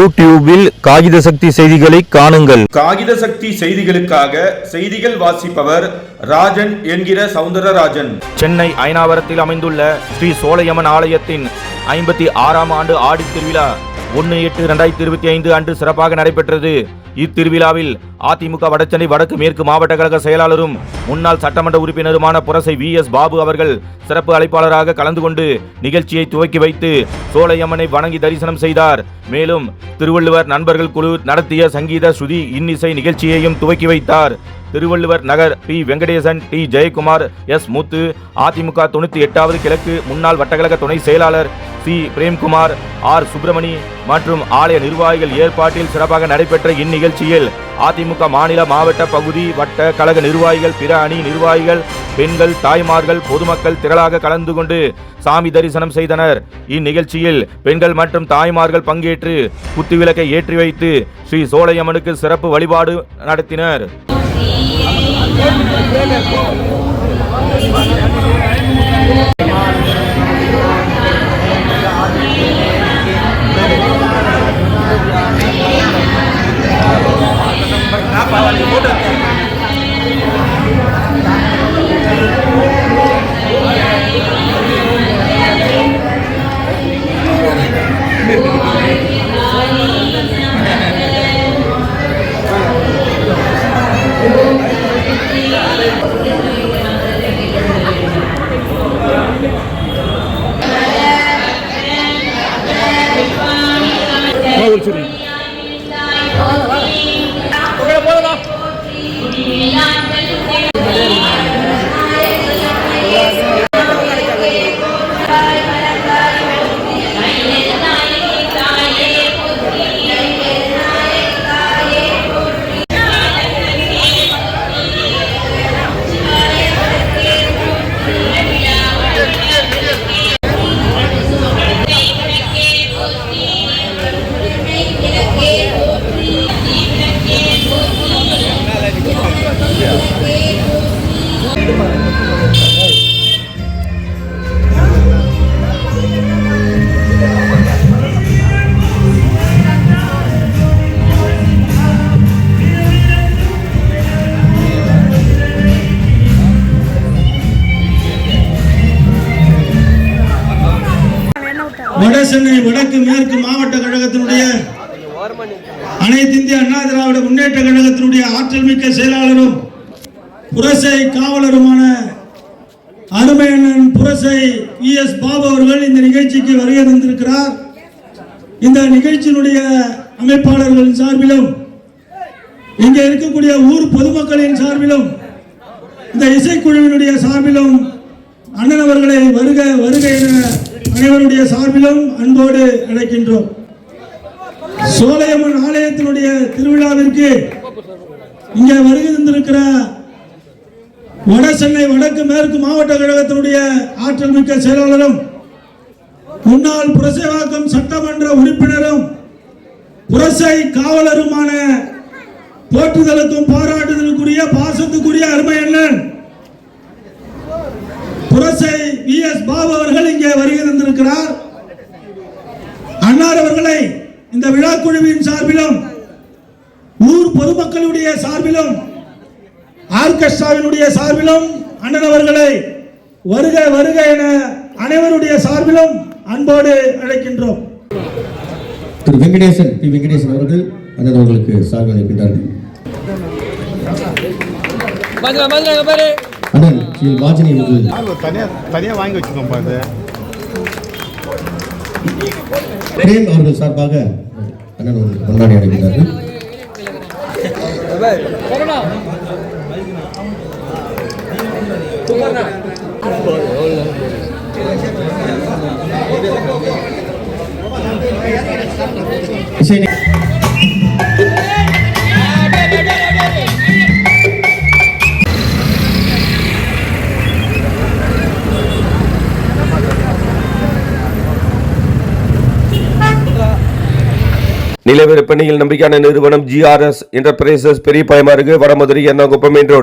யூடியூபில் காகித சக்தி செய்திகளை காணுங்கள். காகித சக்தி செய்திகளுக்காக செய்திகள் வாசிப்பவர் ராஜன் என்கிற சவுந்தரராஜன். சென்னை அயனாவரத்தில் அமைந்துள்ள ஸ்ரீ சோலையம்மன் ஆலயத்தின் 56ஆம் ஆண்டு ஆடி திருவிழா 1/8/2025 அன்று சிறப்பாக நடைபெற்றது. இத்திருவிழாவில் அதிமுக வடசென்னை வடக்கு மேற்கு மாவட்ட கழக செயலாளரும் முன்னாள் சட்டமன்ற உறுப்பினருமான புரசை VS பாபு அவர்கள் சிறப்பு அழைப்பாளராக கலந்து கொண்டு நிகழ்ச்சியை துவக்கி வைத்து சோலையம்மனை வணங்கி தரிசனம் செய்தார். மேலும் திருவள்ளுவர் நண்பர்கள் குழு நடத்திய சங்கீத ஸ்ருதி இன்னிசை நிகழ்ச்சியையும் துவக்கி வைத்தார். திருவள்ளுவர் நகர் P. Venkatesan, T. Jayakumar, S. முத்து, அதிமுக 98வது கிழக்கு முன்னாள் வட்டக்கழக துணை செயலாளர் C. பிரேம்குமார், R. சுப்பிரமணி மற்றும் ஆலய நிர்வாகிகள் ஏற்பாட்டில் சிறப்பாக நடைபெற்ற இந்நிகழ்ச்சியில் அதிமுக மாநில மாவட்ட பகுதி வட்ட கழக நிர்வாகிகள், பிற அணி நிர்வாகிகள், பெண்கள், தாய்மார்கள், பொதுமக்கள் திரளாக கலந்து கொண்டு சாமி தரிசனம் செய்தனர். இந்நிகழ்ச்சியில் பெண்கள் மற்றும் தாய்மார்கள் பங்கேற்று குத்துவிளக்கை ஏற்றி வைத்து ஸ்ரீ சோலையம்மனுக்கு சிறப்பு வழிபாடு நடத்தினர். வடசென்னை வடக்கு மேற்கு மாவட்ட கழகத்தினுடைய அனைத்து இந்திய அண்ணா திராவிட முன்னேற்ற கழகத்தினுடைய ஆற்றல் மிக்க செயலாளரும் புரசை காவலருமான அருமையண்ணன் புரசை VS பாபு அவர்கள் இந்த நிகழ்ச்சிக்கு வருகை தந்திருக்கிறார். இந்த நிகழ்ச்சியினுடைய அமைப்பாளர்களின் சார்பிலும் இங்கே இருக்கக்கூடிய ஊர் பொதுமக்களின் சார்பிலும் இந்த இசைக்குழுவினுடைய சார்பிலும் அண்ணன் அவர்களை வருக வருக என அனைவருடைய சார்பிலும் அன்போடு அழைக்கின்றோம். சோலையம்மன் ஆலயத்தினுடைய திருவிழாவிற்கு இங்கே வருகை தந்திருக்கிற வடசென்னை வடக்கு மேற்கு மாவட்ட கழகத்தினுடைய ஆற்றல் மிக்க செயலாளரும் முன்னாள் புரசைவாக்கம் சட்டமன்ற உறுப்பினரும் புரசை காவலருமான போற்றுதலுக்கும் பாராட்டுதலுக்குரிய பாசத்துக்குரிய அருமையண்ணன் புரசை VS பாபு அவர்கள் இங்கே வருகை தந்திருக்கிறார். அன்னார் அவர்களை இந்த விழா குழுவின் சார்பிலும் ஊர் பொதுமக்களுடைய சார்பிலும் ஆர்கெஸ்ட்ராவினுடைய சார்பிலும் அண்ணன் அவர்களை வருக வருக என அனைவருடைய சார்பிலும் அன்போடு அழைக்கின்றோம். திரு வெங்கடேசன் P. வெங்கடேசன் அவர்கள் அண்ணன் அவர்களுக்கு சார்பில் இருக்கின்றார்கள். அண்ணன் ஸ்ரீ வாஜினி தனியா வாங்கி வச்சுக்கோம். பிரேம் அவர்கள் சார்பாக அண்ணன் அவர்களுக்கு கொண்டாடி அடைகிறார்கள். நிலவிற்பனையில் நம்பிக்கையான நிறுவனம் GRS என்டர்பிரைசஸ் பெரிய பாயமாறு வடமதுரை எர்ணாகுப்பம் மெயின் ரோடு.